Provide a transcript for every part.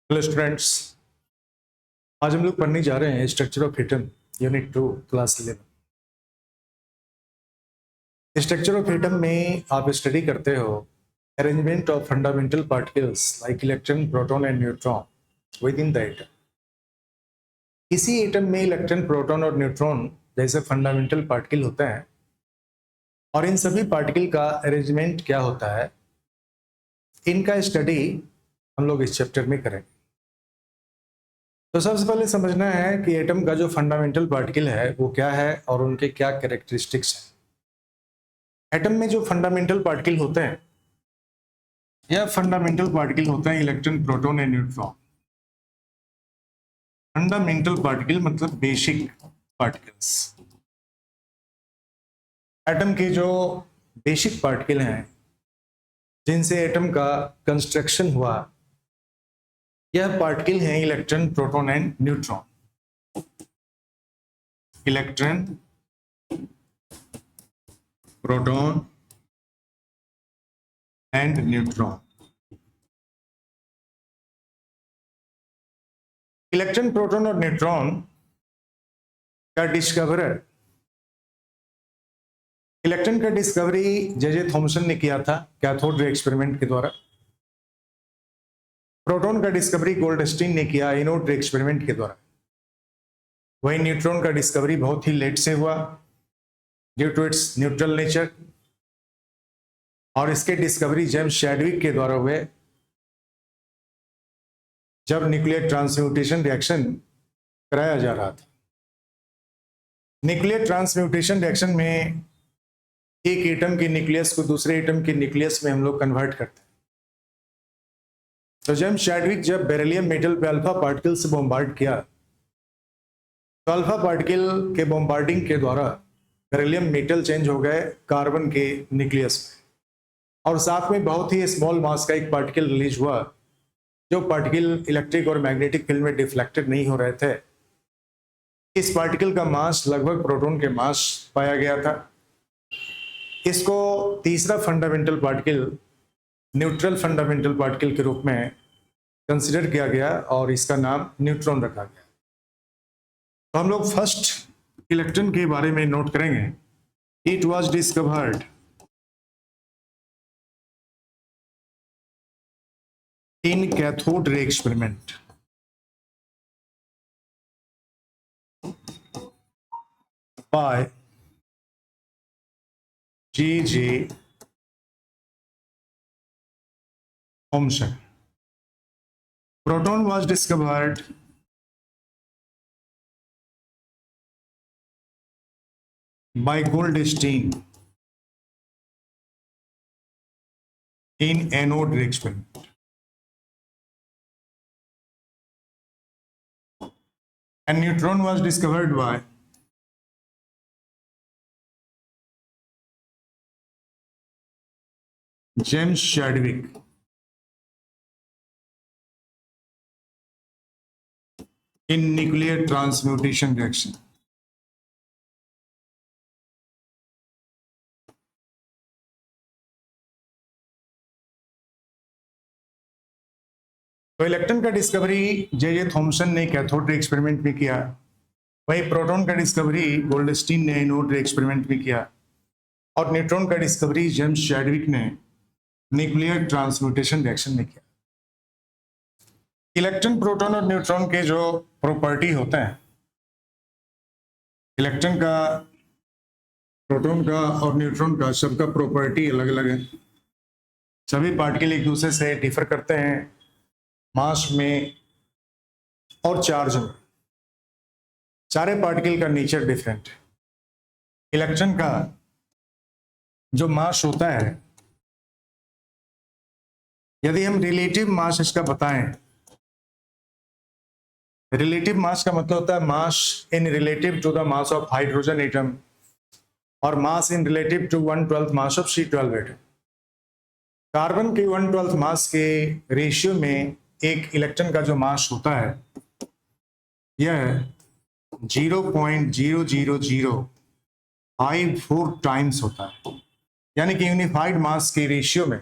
Hello students, आज हम लोग पढ़ने जा रहे हैं structure of atom unit 2 class 11। Structure of atom में आप स्टडी करते हो arrangement of fundamental particles like electron, proton and neutron with in the atom. इसी एटम में इलेक्ट्रॉन, प्रोटॉन और न्यूट्रॉन जैसे फंडामेंटल पार्टिकल होते हैं और इन सभी पार्टिकल का अरेंजमेंट क्या होता है, इनका स्टडी हम लोग इस चैप्टर में करेंगे। तो सबसे पहले समझना है कि एटम का जो फंडामेंटल पार्टिकल है वो क्या है और उनके क्या कैरेक्टरिस्टिक्स हैं। एटम में जो फंडामेंटल पार्टिकल होते हैं, यह फंडामेंटल पार्टिकल होते हैं electron, proton and neutron. Fundamental particle मतलब बेसिक पार्टिकल्स। एटम के जो बेसिक पार्टिकल हैं जिनसे एटम का कंस्ट्रक्शन हुआ, यह पार्टिकल हैं electron, proton and neutron. Electron, proton and neutron. Electron, proton और न्यूट्रॉन का डिस्कवरर, इलेक्ट्रॉन का डिस्कवरी जे थॉमसन ने किया था कैथोड रे एक्सपेरिमेंट के द्वारा। प्रोटॉन का डिस्कवरी गोल्डस्टीन ने किया एनोड रे एक्सपेरिमेंट के द्वारा। वही न्यूट्रॉन का डिस्कवरी बहुत ही लेट से हुआ due to its neutral nature, और इसके डिस्कवरी जेम्स चैडविक के द्वारा हुए जब न्यूक्लियर ट्रांसम्यूटेशन रिएक्शन कराया जा रहा था। न्यूक्लियर ट्रांसम्यूटेशन रिएक्शन में एक एटम के न्यूक्लियस को दूसरे एटम के न्यूक्लियस में हम लोग कन्वर्ट करते हैं। तो जेम्स चैडविक जब बेरिलियम मेटल पे अल्फा पार्टिकल से बॉम्बार्ड किया, तो अल्फा पार्टिकल के बॉम्बार्डिंग के द्वारा बेरिलियम मेटल चेंज हो गए कार्बन के न्यूक्लियस में, और साथ में बहुत ही स्मॉल मास का एक पार्टिकल रिलीज हुआ, जो पार्टिकल इलेक्ट्रिक और मैग्नेटिक फील्ड में डिफ्लेक्टेड नहीं हो रहे थे। इस पार्टिकल का मास लगभग प्रोटॉन के मास पाया गया था। इसको तीसरा fundamental particle, neutral fundamental particle के रूप में कंसिडर किया गया और इसका नाम न्यूट्रॉन रखा गया। तो हम लोग फर्स्ट इलेक्ट्रॉन के बारे में नोट करेंगे। It was discovered in cathode ray experiment by J. Thomson. Proton was discovered by Goldstein in anode ray experiment. And neutron was discovered by James Chadwick in nuclear transmutation reaction. तो electron का discovery J Thomson ने cathode ray experiment में किया, वही proton का discovery Goldstein ने anode ray experiment में किया, और न्यूट्रॉन का डिस्कवरी जेम्स चैडविक ने न्यूक्लियर ट्रांसम्यूटेशन रिएक्शन में किया। इलेक्ट्रॉन, प्रोटॉन और न्यूट्रॉन के जो प्रॉपर्टी होते हैं, इलेक्ट्रॉन का, प्रोटॉन का और न्यूट्रॉन का, सबका प्रॉपर्टी अलग अलग है। सभी पार्टिकल एक दूसरे से डिफर करते हैं मास में और चार्ज में। सारे पार्टिकल का नेचर डिफरेंट है। इलेक्ट्रॉन का जो मास होता है, यदि हम रिलेटिव मास इसका बताएं, रिलेटिव मास का मतलब होता है mass in relative to the mass of hydrogen atom और mass in relative to 1/12 mass of C12 atom. Carbon के 1/12 मास के रेशियो में एक इलेक्ट्रॉन का जो मास होता है, यह 0.000054 टाइम्स होता है। यानी कि यूनिफाइड मास के रेशियो में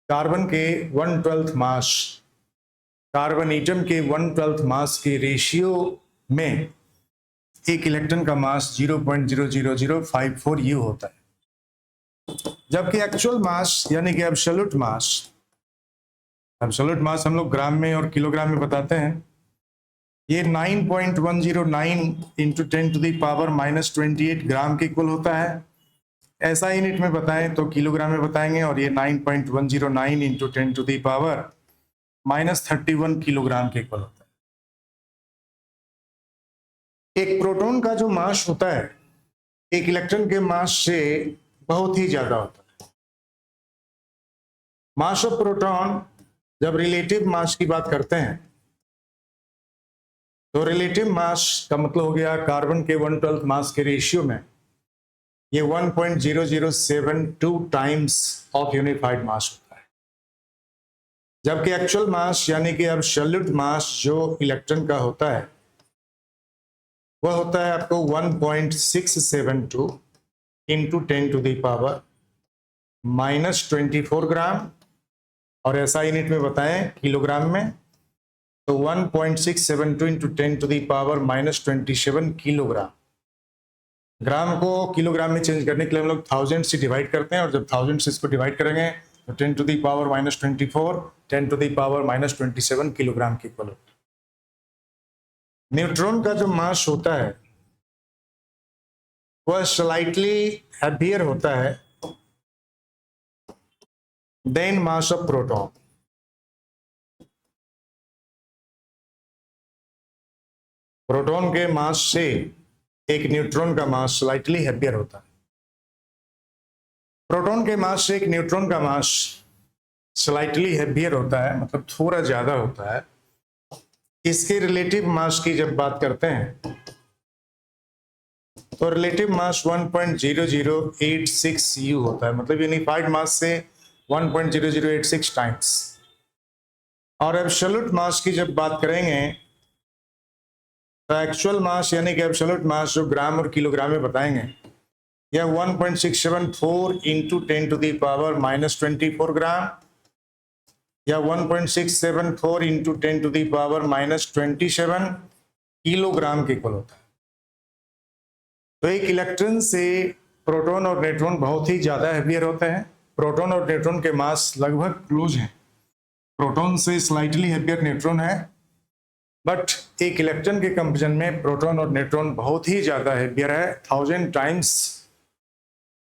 कार्बन के 1/12 मास कार्बन एटम के 1/12 मास के रेशियो में एक इलेक्ट्रॉन का मास 0.00054 U होता है, जबकि एक्चुअल मास यानी कि एब्सोल्यूट मास हम लोग ग्राम में और किलोग्राम में बताते हैं, ये 9.109 इंटू 10⁻⁻28 ग्राम के इक्वल होता है। ऐसा यूनिट में बताएं तो किलोग्राम में बताएंगे, और ये 9.109 इंटू 10⁻31 किलोग्राम के इक्वल होता है। एक प्रोटॉन का जो मास होता है एक इलेक्ट्रॉन के मास से बहुत ही ज्यादा होता है। मास ऑफ प्रोटॉन, जब रिलेटिव मास की बात करते हैं तो रिलेटिव मास का मतलब हो गया कार्बन के 1/12 मास के रेशियो में ये 1.0072 टाइम्स ऑफ यूनिफाइड मास होता है, जबकि एक्चुअल मास यानी कि एब्सोल्यूट मास जो इलेक्ट्रॉन का होता है वह होता है आपको 1.672 इंटू 10⁻⁻24 ग्राम, और ऐसा यूनिट में बताएं किलोग्राम में तो 1.672 इंटू 10⁻⁻27 किलोग्राम। ग्राम को किलोग्राम में चेंज करने के लिए हम लोग 1000 से डिवाइड करते हैं, और जब 1000 से इसको डिवाइड करेंगे तो 10⁻⁻24 10⁻⁻27 किलोग्राम के इक्वल होता है। न्यूट्रॉन का जो मास होता है वह स्लाइटली हैवियर होता है than mass of proton. Proton के मास से एक न्यूट्रॉन का मास स्लाइटली हैवियर होता है। प्रोटॉन के मास से एक न्यूट्रॉन का मास स्लाइटली हैवियर होता है, मतलब थोड़ा ज्यादा होता है। इसके रिलेटिव मास की जब बात करते हैं तो रिलेटिव मास 1.0086 U होता है, मतलब यूनिफाइड मास से 1.0086 टाइम्स। और एब्सोल्यूट मास की जब बात करेंगे तो एक्चुअल मास यानी कि एब्सोल्यूट मास जो ग्राम और किलोग्राम में बताएंगे यह 1.674 इंटू 10⁻⁻24 ग्राम या 1.674 इंटू 10⁻⁻27 किलोग्राम के इक्वल होता है। तो एक इलेक्ट्रॉन से प्रोटॉन और न्यूट्रॉन बहुत ही ज्यादा हैवियर होते हैं। प्रोटॉन और न्यूट्रॉन के मास लगभग क्लोज हैं। प्रोटॉन से स्लाइटली हैवियर न्यूट्रॉन है, बट एक इलेक्ट्रॉन के कंपेरिजन में प्रोटॉन और न्यूट्रॉन बहुत ही ज्यादा हैवियर है, 1000 टाइम्स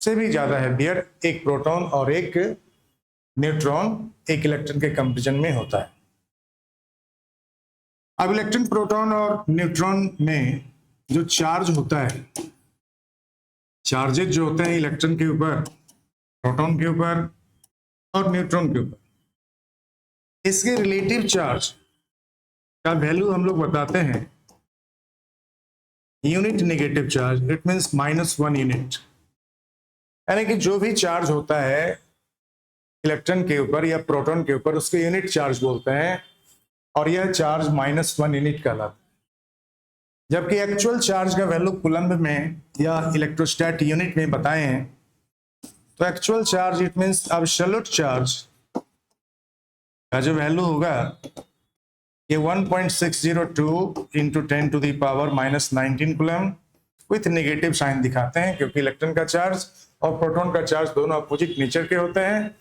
से भी ज्यादा हैवियर एक प्रोटॉन और एक न्यूट्रॉन एक इलेक्ट्रॉन के कंपेरिजन में होता है। अब इलेक्ट्रॉन, प्रोटॉन और न्यूट्रॉन में जो चार्ज होता है, चार्जेज जो होते हैं इलेक्ट्रॉन के ऊपर, प्रोटॉन के ऊपर और न्यूट्रॉन के ऊपर, इसके रिलेटिव चार्ज का वैल्यू हम लोग बताते हैं unit negative charge, it means -1 unit. यानी कि जो भी चार्ज होता है इलेक्ट्रॉन के ऊपर या प्रोटॉन के ऊपर उसको यूनिट चार्ज बोलते हैं, और यह चार्ज -1 यूनिट कहलाता है। जबकि एक्चुअल चार्ज का वैल्यू कूलम्ब में या इलेक्ट्रोस्टैट यूनिट में बताए हैं तो actual charge it means absolute charge का जो वैल्यू होगा ये 1.602 into 10⁻⁻19 coulomb with negative sign दिखाते हैं, क्योंकि इलेक्ट्रॉन का चार्ज और प्रोटॉन का चार्ज दोनों अपोजिट नेचर के होते हैं।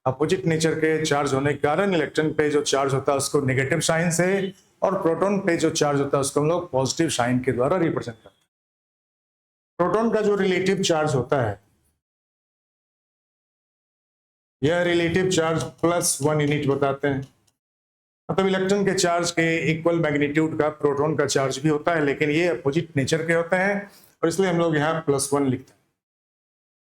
अपोजिट नेचर के चार्ज होने के कारण इलेक्ट्रॉन पे जो चार्ज होता है उसको नेगेटिव साइन से, और प्रोटॉन पे जो चार्ज होता है उसको हम लोग पॉजिटिव साइन के द्वारा रिप्रेजेंट करते हैं। प्रोटॉन का जो रिलेटिव चार्ज होता है यह रिलेटिव चार्ज +1 यूनिट बताते हैं, मतलब इलेक्ट्रॉन के चार्ज के इक्वल मैग्नीट्यूड का प्रोटॉन का चार्ज भी होता है, लेकिन ये अपोजिट नेचर के होते हैं और इसलिए हम लोग यहाँ +1 लिखते हैं।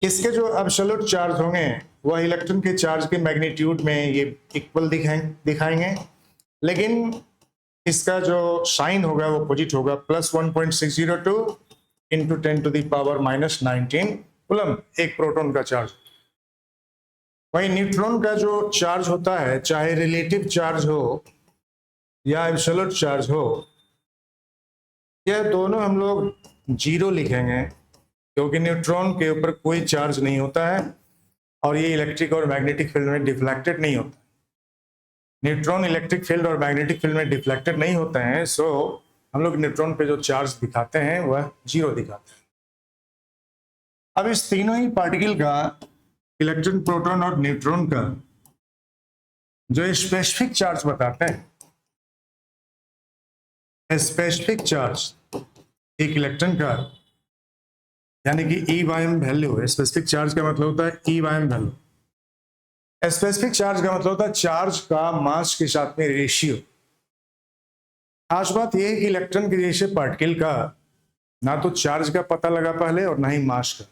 इसके जो एब्सोल्यूट चार्ज होंगे वह इलेक्ट्रॉन के चार्ज के मैग्नीट्यूड में ये इक्वल दिखाएंगे, लेकिन इसका जो साइन होगा वो अपोजिट होगा, +1.602 इंटू 10⁻⁻19 कूलम्ब एक प्रोटॉन का चार्ज। वही न्यूट्रॉन का जो चार्ज होता है, चाहे रिलेटिव चार्ज हो या एब्सोल्यूट चार्ज हो, यह दोनों हम लोग 0 लिखेंगे, क्योंकि न्यूट्रॉन के ऊपर कोई चार्ज नहीं होता है और ये इलेक्ट्रिक और मैग्नेटिक फील्ड में डिफ्लेक्टेड नहीं होता। न्यूट्रॉन इलेक्ट्रिक फील्ड और मैग्नेटिक फील्ड में डिफ्लेक्टेड नहीं होते हैं, सो हम लोग न्यूट्रॉन पे जो चार्ज दिखाते हैं वह 0 दिखाते हैं। अब इस तीनों ही पार्टिकल का, इलेक्ट्रॉन, प्रोटॉन और न्यूट्रॉन का जो स्पेसिफिक चार्ज बताते हैं, स्पेसिफिक चार्ज एक इलेक्ट्रॉन का, यानी कि E by M value, specific charge का मतलब होता है E by M value. Specific charge का मतलब होता है चार्ज का मास के साथ में रेशियो। खास बात यह है कि इलेक्ट्रॉन के जैसे पार्टिकल का ना तो चार्ज का पता लगा पहले और ना ही मास का।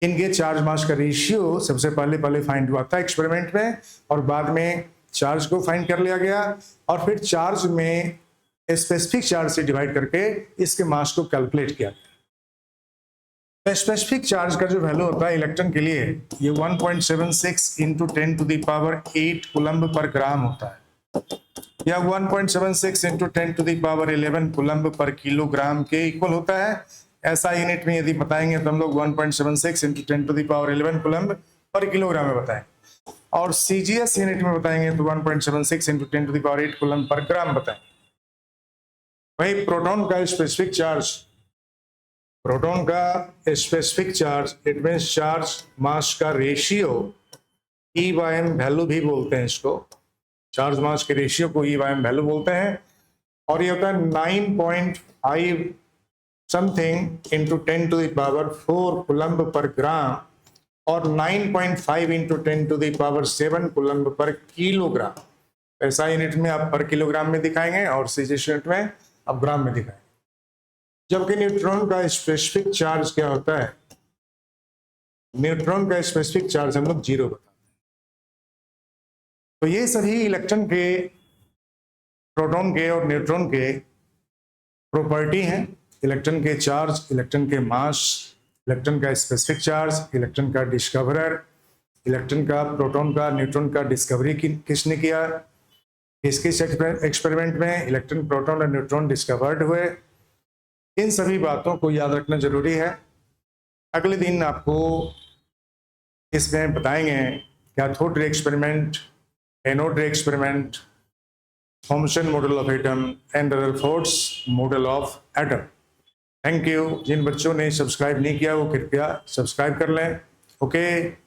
इनके चार्ज मास का रेशियो सबसे पहले फाइंड हुआ था एक्सपेरिमेंट में, और बाद में चार्ज को फाइंड कर लिया गया, और फिर चार्ज में स्पेसिफिक चार्ज से डिवाइड करके इसके मास को कैलकुलेट किया गया। स्पेसिफिक चार्ज का जो वैल्यू होता है इलेक्ट्रॉन के लिए, ये 1.76 into 10 to the power 8 coulomb पर ग्राम होता है, या 1.76 into 10 to the power 11 coulomb पर किलोग्राम के इक्वल होता है। ऐसा यूनिट में यदि बताएंगे तो हम लोग 1.76 into 10 to the power 11 coulomb पर किलोग्राम में बताएंगे, और सीजीएस यूनिट में बताएंगे तो 1.76 into 10 to the power 8 coulomb पर ग्राम बताएंगे। वही प्रोटॉन का स्पेसिफिक चार्ज, प्रोटॉन का specific charge, it means charge mass का ratio, E by M value भी बोलते हैं इसको, चार्ज मास के रेशियो को ई बाय एम वैल्यू बोलते हैं, और ये होता है 9.5 something into 10 to the power 4 coulomb पर ग्राम, और 9.5 into 10 to the power 7 coulomb पर किलोग्राम। ऐसा यूनिट में आप पर किलोग्राम में दिखाएंगे और सीजीएस यूनिट में आप ग्राम में दिखाएंगे। जबकि न्यूट्रॉन का स्पेसिफिक चार्ज क्या होता है, न्यूट्रॉन का स्पेसिफिक चार्ज हम लोग 0 बताते हैं। तो ये सभी इलेक्ट्रॉन के, प्रोटॉन के और न्यूट्रॉन के प्रॉपर्टी हैं। इलेक्ट्रॉन के चार्ज, इलेक्ट्रॉन के मास, इलेक्ट्रॉन का स्पेसिफिक चार्ज, इलेक्ट्रॉन का डिस्कवरर, इलेक्ट्रॉन का, प्रोटॉन का, न्यूट्रॉन का डिस्कवरी किसने किया, किस एक्सपेरिमेंट में इलेक्ट्रॉन, प्रोटॉन और न्यूट्रॉन डिस्कवर्ड हुए। इन सभी बातों को याद रखना जरूरी है। अगले दिन आपको इसमें बताएंगे cathode ray experiment, anode ray experiment, Thomson model of atom and Rutherford's model of atom. Thank you. जिन बच्चों ने सब्सक्राइब नहीं किया वो कृपया सब्सक्राइब कर लें। ओके।